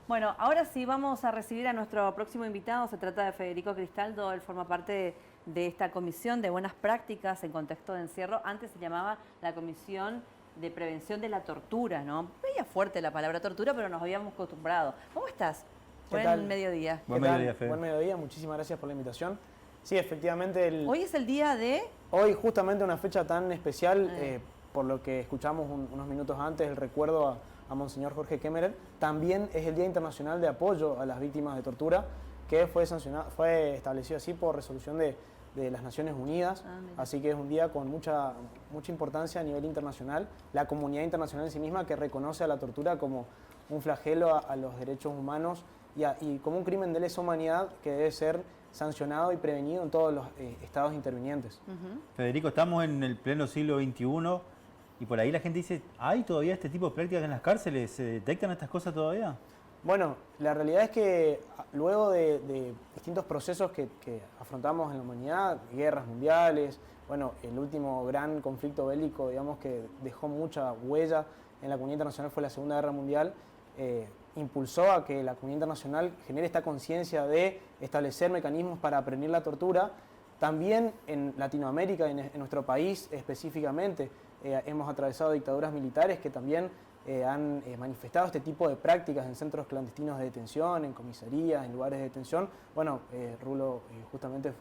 Bueno, ahora sí vamos a recibir a nuestro próximo invitado. Se trata de Federico Cristaldo. Él forma parte de esta comisión de buenas prácticas en contexto de encierro. Antes se llamaba la Comisión de Prevención de la Tortura, ¿no? Veía fuerte la palabra tortura, pero nos habíamos acostumbrado. ¿Cómo estás? Buen mediodía. Buen mediodía, Fede. Buen mediodía, muchísimas gracias por la invitación. Sí, efectivamente. Hoy es el día de... Hoy justamente una fecha tan especial, por lo que escuchamos unos minutos antes, el recuerdo a Monseñor Jorge Kemmerer. También es el Día Internacional de Apoyo a las Víctimas de Tortura, que fue establecido así por resolución de las Naciones Unidas. Así que es un día con mucha importancia a nivel internacional. La comunidad internacional en sí misma que reconoce a la tortura como un flagelo a los derechos humanos y como un crimen de lesa humanidad que debe ser sancionado y prevenido en todos los estados intervinientes. Federico, estamos en el pleno siglo XXI y por ahí la gente dice, ¿hay todavía este tipo de prácticas en las cárceles? ¿Se detectan estas cosas todavía? Bueno, la realidad es que luego de distintos procesos que afrontamos en la humanidad, guerras mundiales, bueno, el último gran conflicto bélico, digamos, que dejó mucha huella en la comunidad internacional fue la Segunda Guerra Mundial, impulsó a que la comunidad internacional genere esta conciencia de establecer mecanismos para prevenir la tortura. También en Latinoamérica, en nuestro país específicamente, hemos atravesado dictaduras militares que también han manifestado este tipo de prácticas en centros clandestinos de detención, en comisarías, en lugares de detención. Bueno, Rulo justamente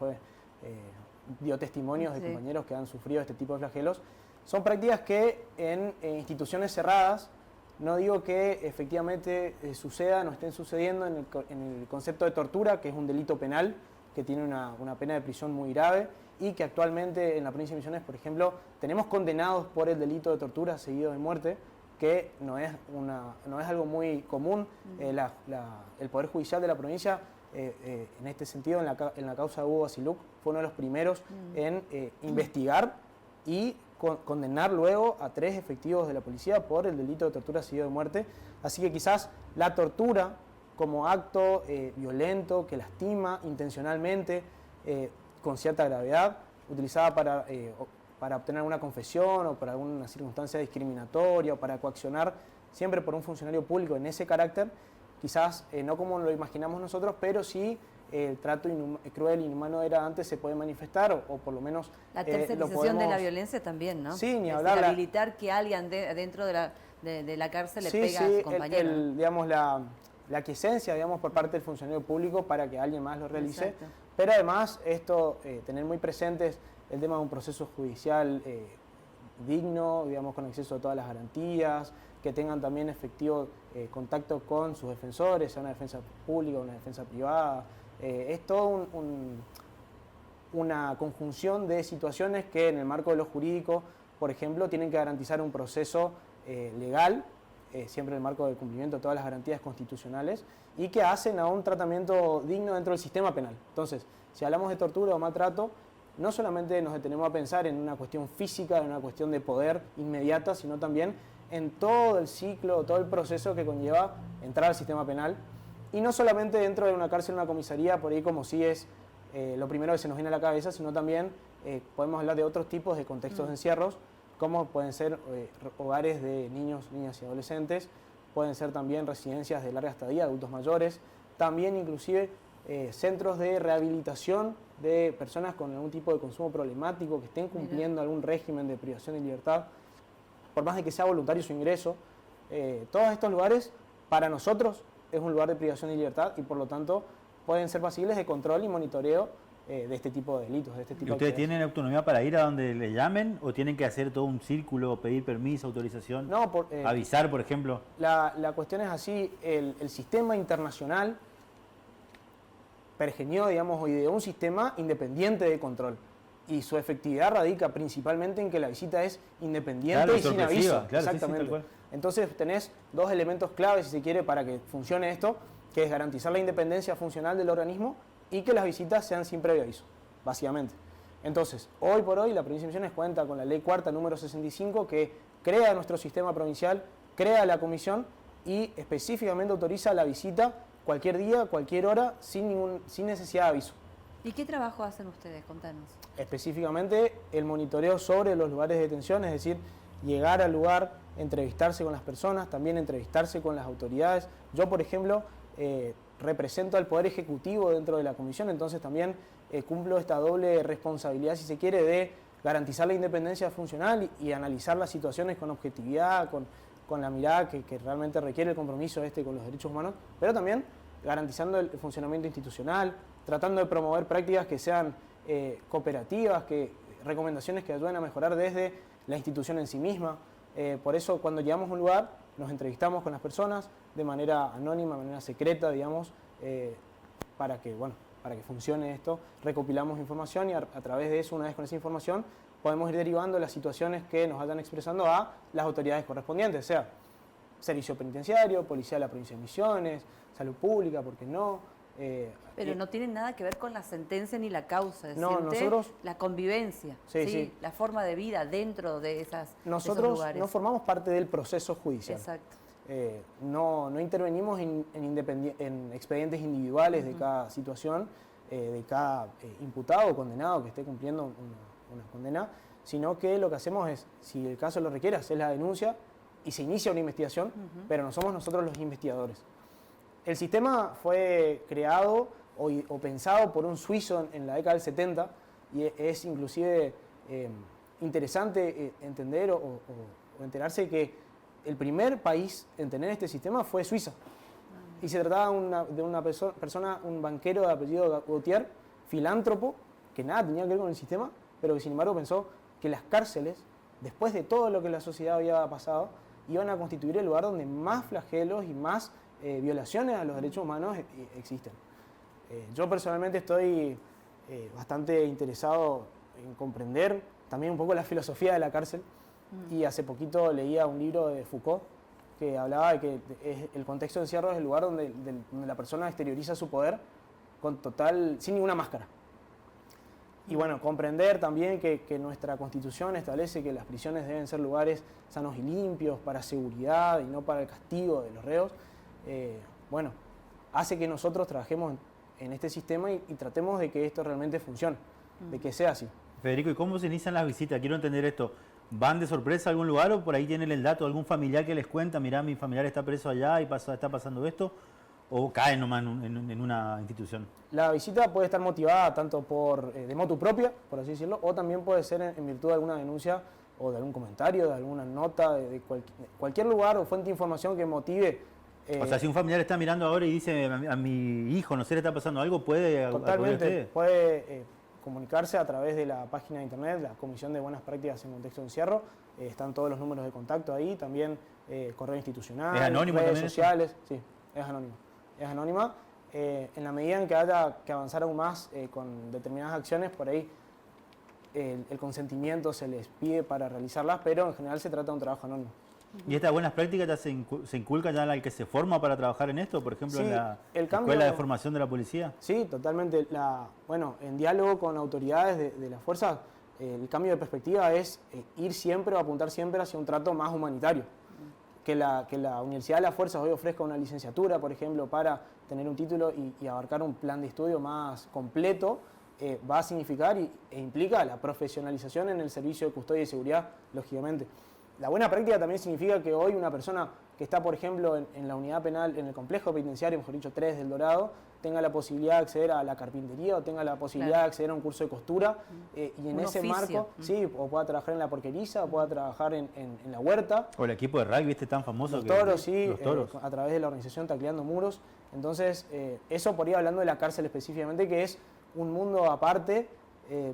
dio testimonios de compañeros que han sufrido este tipo de flagelos. Son prácticas que en instituciones cerradas, no digo que efectivamente sucedan o estén sucediendo en el concepto de tortura, que es un delito penal, que tiene una pena de prisión muy grave y que actualmente en la provincia de Misiones, por ejemplo, tenemos condenados por el delito de tortura seguido de muerte, que no es algo muy común. El Poder Judicial de la provincia, en este sentido, en la causa de Hugo Basiluc, fue uno de los primeros en investigar y condenar luego a 3 efectivos de la policía por el delito de tortura seguido de muerte. Así que quizás la tortura como acto violento que lastima intencionalmente, con cierta gravedad, utilizada para obtener una confesión o para alguna circunstancia discriminatoria o para coaccionar siempre por un funcionario público en ese carácter, quizás no como lo imaginamos nosotros, pero sí el trato cruel e inhumano era antes se puede manifestar o por lo menos la tercerización de la violencia también, ¿no? Sí, ni es hablar. Decir, habilitar que alguien dentro de la cárcel le pega a su compañero. Digamos, la aquiescencia, digamos, por parte del funcionario público para que alguien más lo realice. Exacto. Pero además esto, tener muy presentes el tema de un proceso judicial digno, digamos, con acceso a todas las garantías, que tengan también efectivo contacto con sus defensores, sea una defensa pública o una defensa privada. Es todo una conjunción de situaciones que en el marco de lo jurídico, por ejemplo, tienen que garantizar un proceso legal, siempre en el marco del cumplimiento de todas las garantías constitucionales, y que hacen a un tratamiento digno dentro del sistema penal. Entonces, si hablamos de tortura o maltrato, no solamente nos detenemos a pensar en una cuestión física, en una cuestión de poder inmediata, sino también en todo el ciclo, todo el proceso que conlleva entrar al sistema penal. Y no solamente dentro de una cárcel o una comisaría, por ahí como sí es lo primero que se nos viene a la cabeza, sino también podemos hablar de otros tipos de contextos de encierros, como pueden ser hogares de niños, niñas y adolescentes, pueden ser también residencias de larga estadía, adultos mayores, también inclusive centros de rehabilitación de personas con algún tipo de consumo problemático, que estén cumpliendo algún régimen de privación de libertad, por más de que sea voluntario su ingreso. Todos estos lugares, para nosotros, es un lugar de privación de libertad y por lo tanto pueden ser pasibles de control y monitoreo de este tipo de delitos, de este tipo de ¿Ustedes actividades. tienen autonomía para ir a donde le llamen o tienen que hacer todo un círculo, pedir permiso, autorización, No, avisar, por ejemplo? La cuestión es así, el sistema internacional pergenió, digamos, ideó un sistema independiente de control y su efectividad radica principalmente en que la visita es independiente, claro, y sin aviso. Claro, exactamente. Sí, tal cual. Entonces tenés 2 elementos claves, si se quiere, para que funcione esto, que es garantizar la independencia funcional del organismo y que las visitas sean sin previo aviso, básicamente. Entonces, hoy por hoy la provincia de Misiones cuenta con la ley cuarta número 65 que crea nuestro sistema provincial, crea la comisión y específicamente autoriza la visita cualquier día, cualquier hora, sin necesidad de aviso. ¿Y qué trabajo hacen ustedes? Contanos. Específicamente el monitoreo sobre los lugares de detención, es decir, llegar al lugar, entrevistarse con las personas, también entrevistarse con las autoridades. Yo, por ejemplo, represento al Poder Ejecutivo dentro de la comisión, entonces también cumplo esta doble responsabilidad, si se quiere, de garantizar la independencia funcional y analizar las situaciones con objetividad, con la mirada que realmente requiere el compromiso con los derechos humanos, pero también garantizando el funcionamiento institucional, tratando de promover prácticas que sean cooperativas, recomendaciones que ayuden a mejorar desde la institución en sí misma. Por eso, cuando llegamos a un lugar, nos entrevistamos con las personas de manera anónima, de manera secreta, digamos, para que funcione esto, recopilamos información y a través de eso, una vez con esa información, podemos ir derivando las situaciones que nos vayan expresando a las autoridades correspondientes, sea Servicio Penitenciario, Policía de la Provincia de Misiones, Salud Pública, ¿por qué no? Pero no tiene nada que ver con la sentencia ni la causa, no, nosotros, la convivencia, sí, la forma de vida dentro de esos lugares. No formamos parte del proceso judicial. Exacto. No intervenimos en expedientes individuales de cada situación, de cada imputado o condenado que esté cumpliendo una condena, sino que lo que hacemos es, si el caso lo requiere, hacer la denuncia y se inicia una investigación, pero no somos nosotros los investigadores. El sistema fue creado o pensado por un suizo en la década del 70 y es inclusive interesante entender o enterarse que el primer país en tener este sistema fue Suiza. Y se trataba de una persona, un banquero de apellido Gautier, filántropo, que nada tenía que ver con el sistema, pero que sin embargo pensó que las cárceles, después de todo lo que la sociedad había pasado, iban a constituir el lugar donde más flagelos y más violaciones a los derechos humanos existen. Yo personalmente estoy bastante interesado en comprender también un poco la filosofía de la cárcel y hace poquito leía un libro de Foucault que hablaba de que el contexto de encierro es el lugar donde la persona exterioriza su poder sin ninguna máscara. Y bueno, comprender también que nuestra Constitución establece que las prisiones deben ser lugares sanos y limpios para seguridad y no para el castigo de los reos, hace que nosotros trabajemos en este sistema y tratemos de que esto realmente funcione, de que sea así. Federico, ¿y cómo se inician las visitas? Quiero entender esto. ¿Van de sorpresa a algún lugar o por ahí tienen el dato de algún familiar que les cuenta, mirá, mi familiar está preso allá y está pasando esto? ¿O caen nomás en una institución? La visita puede estar motivada tanto de motu propia, por así decirlo, o también puede ser en virtud de alguna denuncia o de algún comentario, de alguna nota, de cualquier lugar o fuente de información que motive. O sea, si un familiar está mirando ahora y dice a mi hijo, no sé, le está pasando algo, ¿puede acudir a ustedes? Puede comunicarse a través de la página de internet, la Comisión de Buenas Prácticas en Contexto de Encierro. Están todos los números de contacto ahí, también correo institucional, ¿Es anónimo redes también sociales. Eso? Sí, es anónimo. Es anónima. En la medida en que haya que avanzar aún más con determinadas acciones, por ahí el consentimiento se les pide para realizarlas, pero en general se trata de un trabajo anónimo. ¿Y estas buenas prácticas ya se inculcan ya en el que se forma para trabajar en esto? Por ejemplo, sí, en la cambio, Escuela de Formación de la Policía. Sí, totalmente. En diálogo con autoridades de las fuerzas, el cambio de perspectiva es ir siempre o apuntar siempre hacia un trato más humanitario. Que la Universidad de las Fuerzas hoy ofrezca una licenciatura, por ejemplo, para tener un título y abarcar un plan de estudio más completo, va a significar e implica la profesionalización en el servicio de custodia y seguridad, lógicamente. La buena práctica también significa que hoy una persona que está, por ejemplo, en la unidad penal, en el complejo penitenciario, mejor dicho, 3 del Dorado, tenga la posibilidad de acceder a la carpintería o tenga la posibilidad de acceder a un curso de costura y en ese marco, sí, o pueda trabajar en la porqueriza, o pueda trabajar en la huerta. O el equipo de rugby tan famoso. Los toros, sí, los toros. A través de la organización Tacleando Muros. Entonces, eso por ir hablando de la cárcel específicamente, que es un mundo aparte,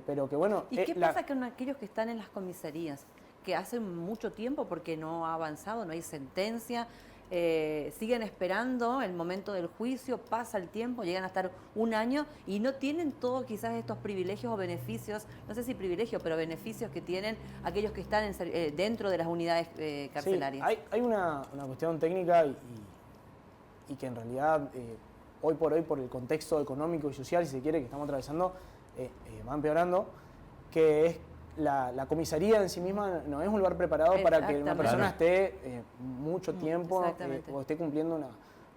pero que bueno... ¿Y qué pasa con aquellos que están en las comisarías? Que hace mucho tiempo, porque no ha avanzado, no hay sentencia, siguen esperando el momento del juicio, pasa el tiempo, llegan a estar un año y no tienen todos quizás estos privilegios o beneficios, no sé si privilegios, pero beneficios que tienen aquellos que están dentro de las unidades carcelarias. Sí, hay una cuestión técnica y que en realidad hoy por hoy, por el contexto económico y social, si se quiere, que estamos atravesando, va empeorando, que es la comisaría en sí misma no es un lugar preparado para que una persona esté mucho tiempo o esté cumpliendo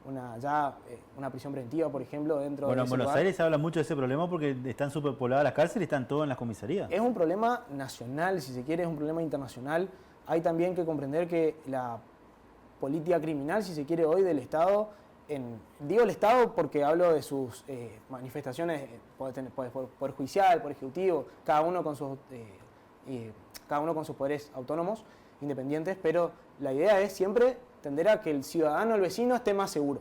una prisión preventiva, por ejemplo, dentro de ese en Buenos lugar. Aires se habla mucho de ese problema porque están superpobladas las cárceles y están todos en las comisarías. Es un problema nacional, si se quiere, es un problema internacional. hay también que comprender que la política criminal, si se quiere, hoy del Estado, digo el Estado porque hablo de sus manifestaciones, poder judicial, poder ejecutivo, cada uno con sus poderes autónomos, independientes, pero la idea es siempre tender a que el ciudadano, el vecino, esté más seguro.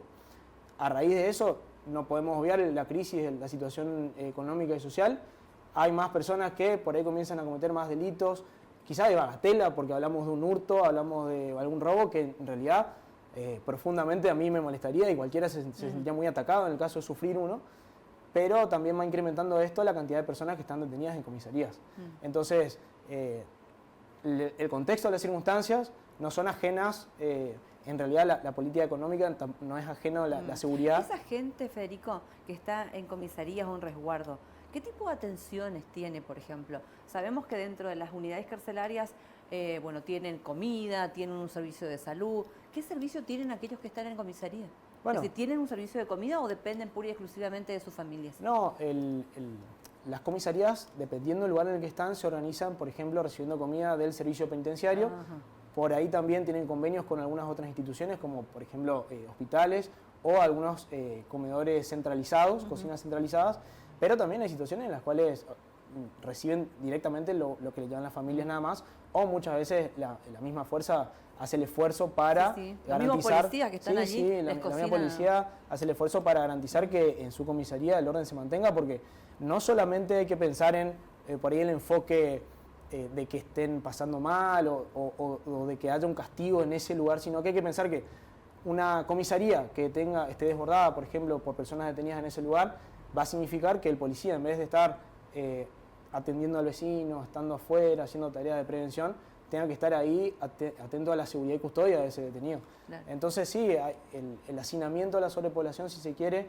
A raíz de eso, no podemos obviar la crisis, la situación económica y social. Hay más personas que por ahí comienzan a cometer más delitos, quizás de bagatela, porque hablamos de un hurto, hablamos de algún robo que en realidad profundamente a mí me molestaría y cualquiera se sentiría muy atacado en el caso de sufrir uno, pero también va incrementando esto la cantidad de personas que están detenidas en comisarías. Entonces, el contexto de las circunstancias no son ajenas, en realidad la política económica no es ajena a la seguridad. Esa gente, Federico, que está en comisarías o en resguardo, ¿qué tipo de atenciones tiene, por ejemplo? Sabemos que dentro de las unidades carcelarias, tienen comida, tienen un servicio de salud. ¿Qué servicio tienen aquellos que están en comisaría? Bueno, Es decir, ¿tienen un servicio de comida o dependen pura y exclusivamente de sus familias? No, las comisarías, dependiendo del lugar en el que están, se organizan, por ejemplo, recibiendo comida del servicio penitenciario. Ajá. Por ahí también tienen convenios con algunas otras instituciones, como por ejemplo hospitales o algunos comedores centralizados, cocinas centralizadas, pero también hay situaciones en las cuales reciben directamente lo que le llaman las familias nada más, o muchas veces la misma fuerza hace el esfuerzo para garantizar... Los mismos policías que están allí la misma policía hace el esfuerzo para garantizar que en su comisaría el orden se mantenga, porque no solamente hay que pensar en por ahí el enfoque de que estén pasando mal o de que haya un castigo en ese lugar, sino que hay que pensar que una comisaría que esté desbordada, por ejemplo, por personas detenidas en ese lugar, va a significar que el policía, en vez de estar atendiendo al vecino, estando afuera, haciendo tareas de prevención, tenga que estar ahí atento a la seguridad y custodia de ese detenido. Claro. Entonces sí, el hacinamiento de la sobrepoblación, si se quiere,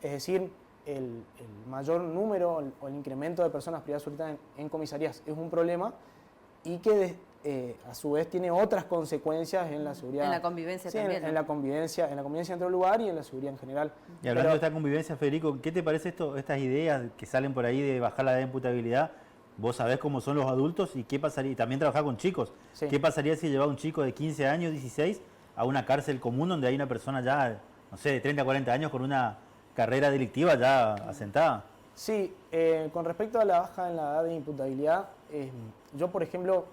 es decir, el mayor número o el incremento de personas privadas de libertad en comisarías es un problema y que a su vez tiene otras consecuencias en la seguridad. En la convivencia también. En la convivencia dentro del lugar y en la seguridad en general. Y hablando de esta convivencia, Federico, ¿qué te parece estas ideas que salen por ahí de bajar la edad de imputabilidad? Vos sabés cómo son los adultos y qué pasaría, y también trabajar con chicos. Sí. ¿Qué pasaría si llevaba un chico de 15 años, 16, a una cárcel común donde hay una persona ya, no sé, de 30, 40 años con una carrera delictiva ya asentada? Sí, con respecto a la baja en la edad de imputabilidad, yo, por ejemplo,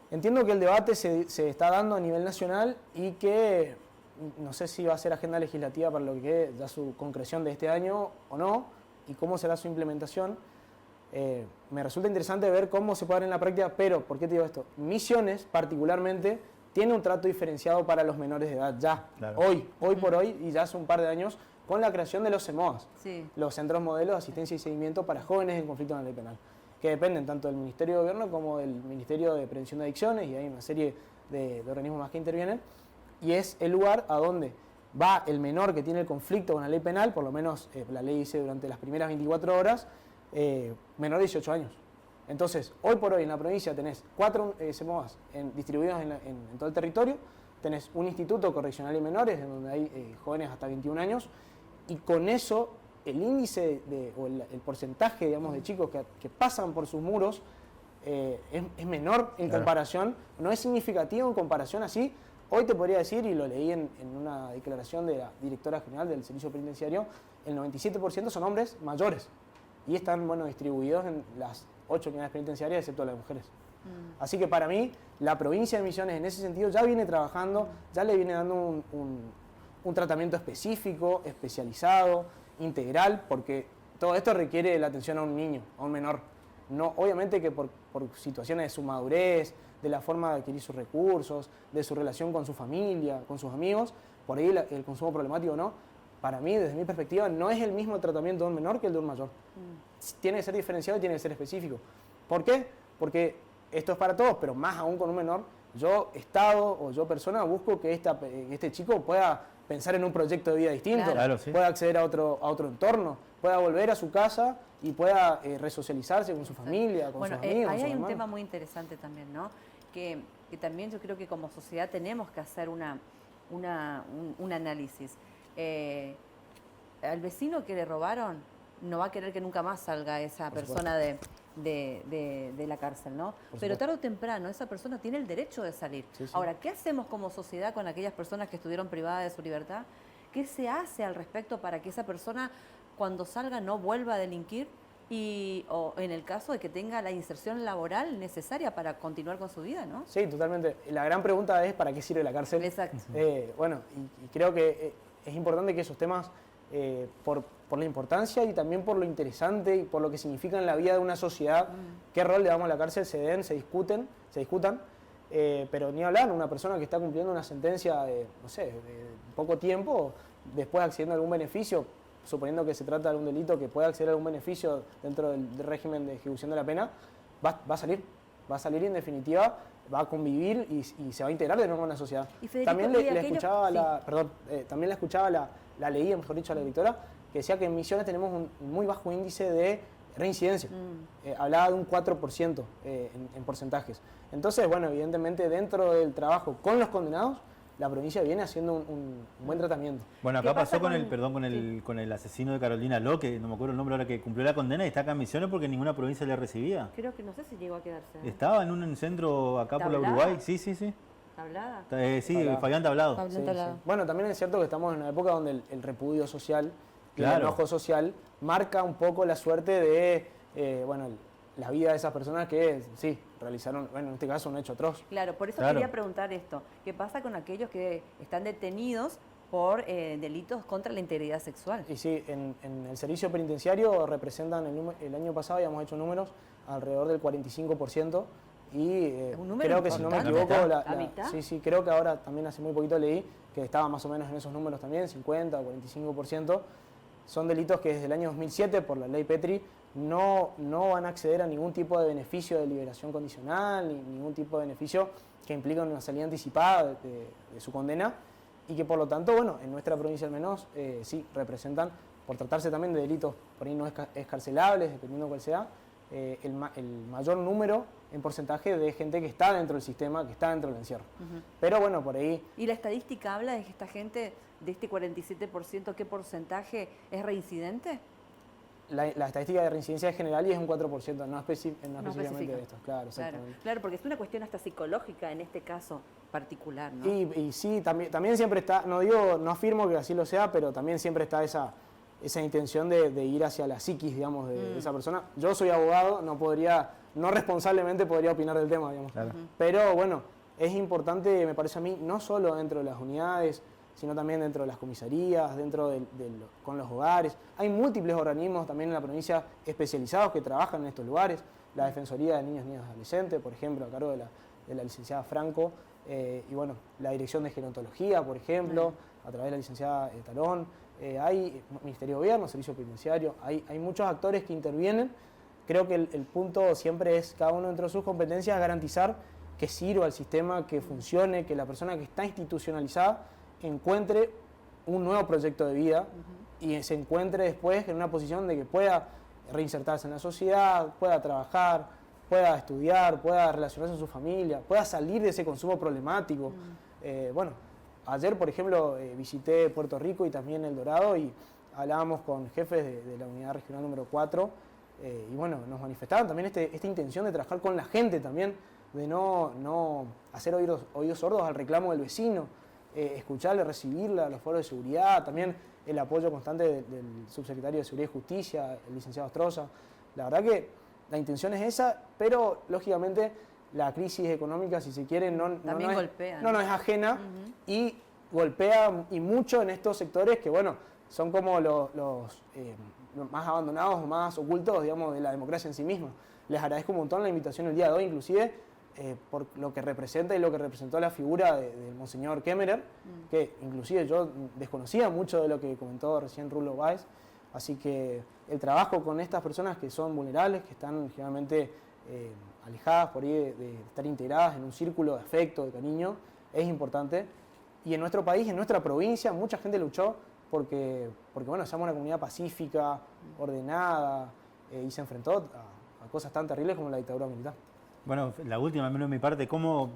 entiendo que el debate se está dando a nivel nacional y que no sé si va a ser agenda legislativa para lo que quede ya su concreción de este año o no, y cómo será su implementación. Me resulta interesante ver cómo se puede dar en la práctica, pero, ¿por qué te digo esto? Misiones, particularmente, tiene un trato diferenciado para los menores de edad ya, claro. Hoy por hoy, y ya hace un par de años, con la creación de los CEMOAS, los Centros Modelos de Asistencia y Seguimiento para Jóvenes en Conflicto con la Ley Penal, que dependen tanto del Ministerio de Gobierno como del Ministerio de Prevención de Adicciones, y hay una serie de organismos más que intervienen, y es el lugar a donde va el menor que tiene el conflicto con la ley penal, por lo menos la ley dice durante las primeras 24 horas, menor de 18 años. Entonces, hoy por hoy en la provincia tenés 4 CEMOAS distribuidos en todo el territorio, tenés un instituto correccional y menores, en donde hay jóvenes hasta 21 años, y con eso el índice o el porcentaje, digamos, de chicos que pasan por sus muros es menor en comparación, no es significativo en comparación así. Hoy te podría decir, y lo leí en una declaración de la directora general del Servicio Penitenciario, el 97% son hombres mayores y están distribuidos en las 8 unidades penitenciarias, excepto las mujeres. Así que para mí, la provincia de Misiones en ese sentido ya viene trabajando, ya le viene dando un tratamiento específico, especializado, integral, porque todo esto requiere la atención a un niño, a un menor. No, obviamente que por situaciones de su madurez, de la forma de adquirir sus recursos, de su relación con su familia, con sus amigos, por ahí el consumo problemático no. Para mí, desde mi perspectiva, no es el mismo tratamiento de un menor que el de un mayor. Tiene que ser diferenciado y tiene que ser específico. ¿Por qué? Porque esto es para todos, pero más aún con un menor, yo, Estado o yo, persona, busco que este chico pueda pensar en un proyecto de vida distinto, claro, sí. Pueda acceder a otro entorno, pueda volver a su casa y pueda resocializarse con su familia, con sus amigos. Ahí hay un tema muy interesante también, ¿no? Que también yo creo que como sociedad tenemos que hacer un análisis. Al vecino que le robaron no va a querer que nunca más salga esa persona de la cárcel, ¿no? Pero tarde o temprano esa persona tiene el derecho de salir. Sí, sí. Ahora, ¿qué hacemos como sociedad con aquellas personas que estuvieron privadas de su libertad? ¿Qué se hace al respecto para que esa persona cuando salga no vuelva a delinquir? O en el caso de que tenga la inserción laboral necesaria para continuar con su vida, ¿no? Sí, totalmente. La gran pregunta es ¿para qué sirve la cárcel? Exacto. Bueno, y creo que es importante que esos temas, por la importancia y también por lo interesante y por lo que significa en la vida de una sociedad, qué rol le damos a la cárcel, se discutan, pero ni hablar, una persona que está cumpliendo una sentencia de, no sé, de poco tiempo, después accediendo a algún beneficio, suponiendo que se trata de algún delito que pueda acceder a algún beneficio dentro del régimen de ejecución de la pena, va a salir y en definitiva va a convivir y se va a integrar de nuevo en la sociedad. Y Federico, También le escuchaba también la escuchaba, la leía, mejor dicho, a la directora, que decía que en Misiones tenemos un muy bajo índice de reincidencia. Hablaba de un 4% en porcentajes. Entonces, bueno, evidentemente dentro del trabajo con los condenados, la provincia viene haciendo un buen tratamiento. Bueno, acá pasó con el asesino de Carolina Ló, que no me acuerdo el nombre ahora, que cumplió la condena y está acá en Misiones porque ninguna provincia le recibía. Creo que no sé si llegó a quedarse. Estaba en un centro acá por la ¿Tablada? Uruguay. Sí. ¿Tablada? Sí, Tablada. Fabián Tablado. Fabián Sí, Tablado. sí. Bueno, también es cierto que estamos en una época donde el repudio social y el Claro. enojo social marca un poco la suerte de la vida de esas personas que sí realizaron, bueno, en este caso un hecho atroz. Claro, por eso Claro. quería preguntar esto. ¿Qué pasa con aquellos que están detenidos por delitos contra la integridad sexual? Y sí, en el servicio penitenciario representan el año pasado, habíamos hecho números alrededor del 45%. Y Un número creo que si no me importante. equivoco, ¿La mitad? sí, creo que ahora también hace muy poquito leí que estaba más o menos en esos números también, 50 o 45%. Son delitos que desde el año 2007, por la ley Petri, no van a acceder a ningún tipo de beneficio de liberación condicional, ni ningún tipo de beneficio que implique una salida anticipada de su condena, y que por lo tanto, bueno, en nuestra provincia al menos, sí representan, por tratarse también de delitos por ahí no escarcelables, dependiendo cuál sea, el mayor número en porcentaje de gente que está dentro del sistema, que está dentro del encierro. Pero bueno, por ahí... ¿Y la estadística habla de que esta gente, de este 47%, qué porcentaje es reincidente? La estadística de reincidencia es general y es un 4%, no específicamente especifica. de estos. Claro, exactamente. Claro, porque es una cuestión hasta psicológica en este caso particular, ¿no? Y sí, también siempre está, no afirmo que así lo sea, pero también siempre está esa intención de ir hacia la psiquis, digamos, de esa persona. Yo soy abogado, no responsablemente podría opinar del tema, digamos. Claro. Pero bueno, es importante, me parece a mí, no solo dentro de las unidades, sino también dentro de las comisarías, con los hogares. Hay múltiples organismos también en la provincia especializados que trabajan en estos lugares. La Defensoría de Niños, Niñas y Adolescentes, por ejemplo, a cargo de la licenciada Franco, y bueno, la Dirección de Gerontología, por ejemplo, a través de la licenciada Talón. Hay Ministerio de Gobierno, Servicio Penitenciario, hay muchos actores que intervienen. Creo que el punto siempre es, cada uno dentro de sus competencias, garantizar que sirva al sistema, que funcione, que la persona que está institucionalizada encuentre un nuevo proyecto de vida y se encuentre después en una posición de que pueda reinsertarse en la sociedad, pueda trabajar, pueda estudiar, pueda relacionarse con su familia, pueda salir de ese consumo problemático. Bueno, ayer, por ejemplo, visité Puerto Rico y también El Dorado y hablábamos con jefes de la unidad regional número 4 y bueno, nos manifestaban también esta intención de trabajar con la gente también, de no hacer oídos sordos al reclamo del vecino, escucharle, recibirla, los foros de seguridad, también el apoyo constante del subsecretario de Seguridad y Justicia, el licenciado Astroza. La verdad que la intención es esa, pero lógicamente la crisis económica, si se quiere, no es ajena y golpea y mucho en estos sectores que, bueno, son como los más abandonados o más ocultos, digamos, de la democracia en sí misma. Les agradezco un montón la invitación el día de hoy, inclusive, por lo que representa y lo que representó la figura del Monseñor Kemmerer, que inclusive yo desconocía mucho de lo que comentó recién Rulo Báez, así que el trabajo con estas personas que son vulnerables, que están generalmente alejadas por ahí de estar integradas en un círculo de afecto, de cariño, es importante. Y en nuestro país, en nuestra provincia, mucha gente luchó porque bueno, somos una comunidad pacífica, ordenada, y se enfrentó a cosas tan terribles como la dictadura militar. Bueno, la última, al menos de mi parte, ¿cómo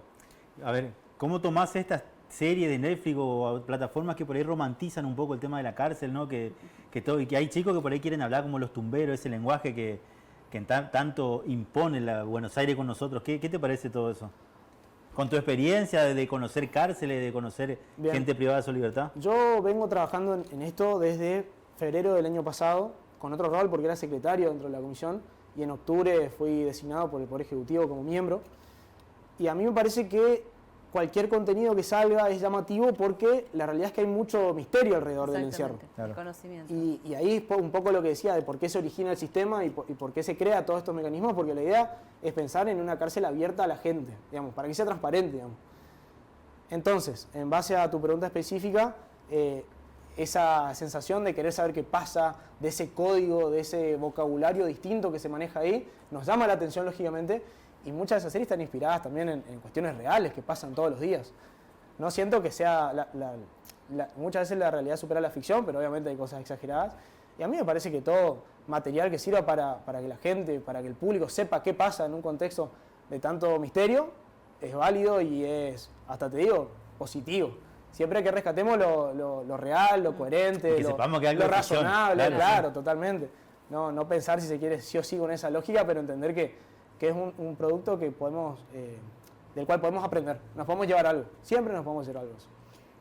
tomás esta serie de Netflix o plataformas que por ahí romantizan un poco el tema de la cárcel, ¿no? Que hay chicos que por ahí quieren hablar como los tumberos, ese lenguaje que que tanto impone la Buenos Aires con nosotros. ¿Qué te parece todo eso? Con tu experiencia de conocer cárceles, de conocer Bien. gente privada de su libertad. Yo vengo trabajando en esto desde febrero del año pasado, con otro rol porque era secretario dentro de la comisión, y en octubre fui designado por el Poder Ejecutivo como miembro. Y a mí me parece que cualquier contenido que salga es llamativo porque la realidad es que hay mucho misterio alrededor del encierro. Exactamente, Claro. el conocimiento. Y ahí es un poco lo que decía de por qué se origina el sistema y por qué se crea todos estos mecanismos, porque la idea es pensar en una cárcel abierta a la gente, digamos, para que sea transparente, digamos. Entonces, en base a tu pregunta específica, esa sensación de querer saber qué pasa, de ese código, de ese vocabulario distinto que se maneja ahí, nos llama la atención, lógicamente, y muchas de esas series están inspiradas también en cuestiones reales que pasan todos los días. No siento que sea... muchas veces la realidad supera la ficción, pero obviamente hay cosas exageradas. Y a mí me parece que todo material que sirva para que la gente, para que el público sepa qué pasa en un contexto de tanto misterio, es válido y es, hasta te digo, positivo. Siempre que rescatemos lo real, lo coherente, Y que sepamos que hay algo lo de ficción. razonable, Claro, sí. totalmente. No pensar si se quiere sí o sí con esa lógica, pero entender que es un producto que podemos, del cual podemos aprender. Nos podemos llevar algo. Siempre nos podemos llevar algo.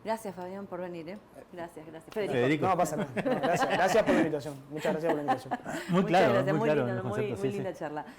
Gracias, Fabián, por venir. Gracias. Federico. No pasa nada. No, gracias por la invitación. Muchas gracias por la invitación. Muy claro, Muchas gracias, muy claro lindo, el concepto, muy sí, sí. linda charla.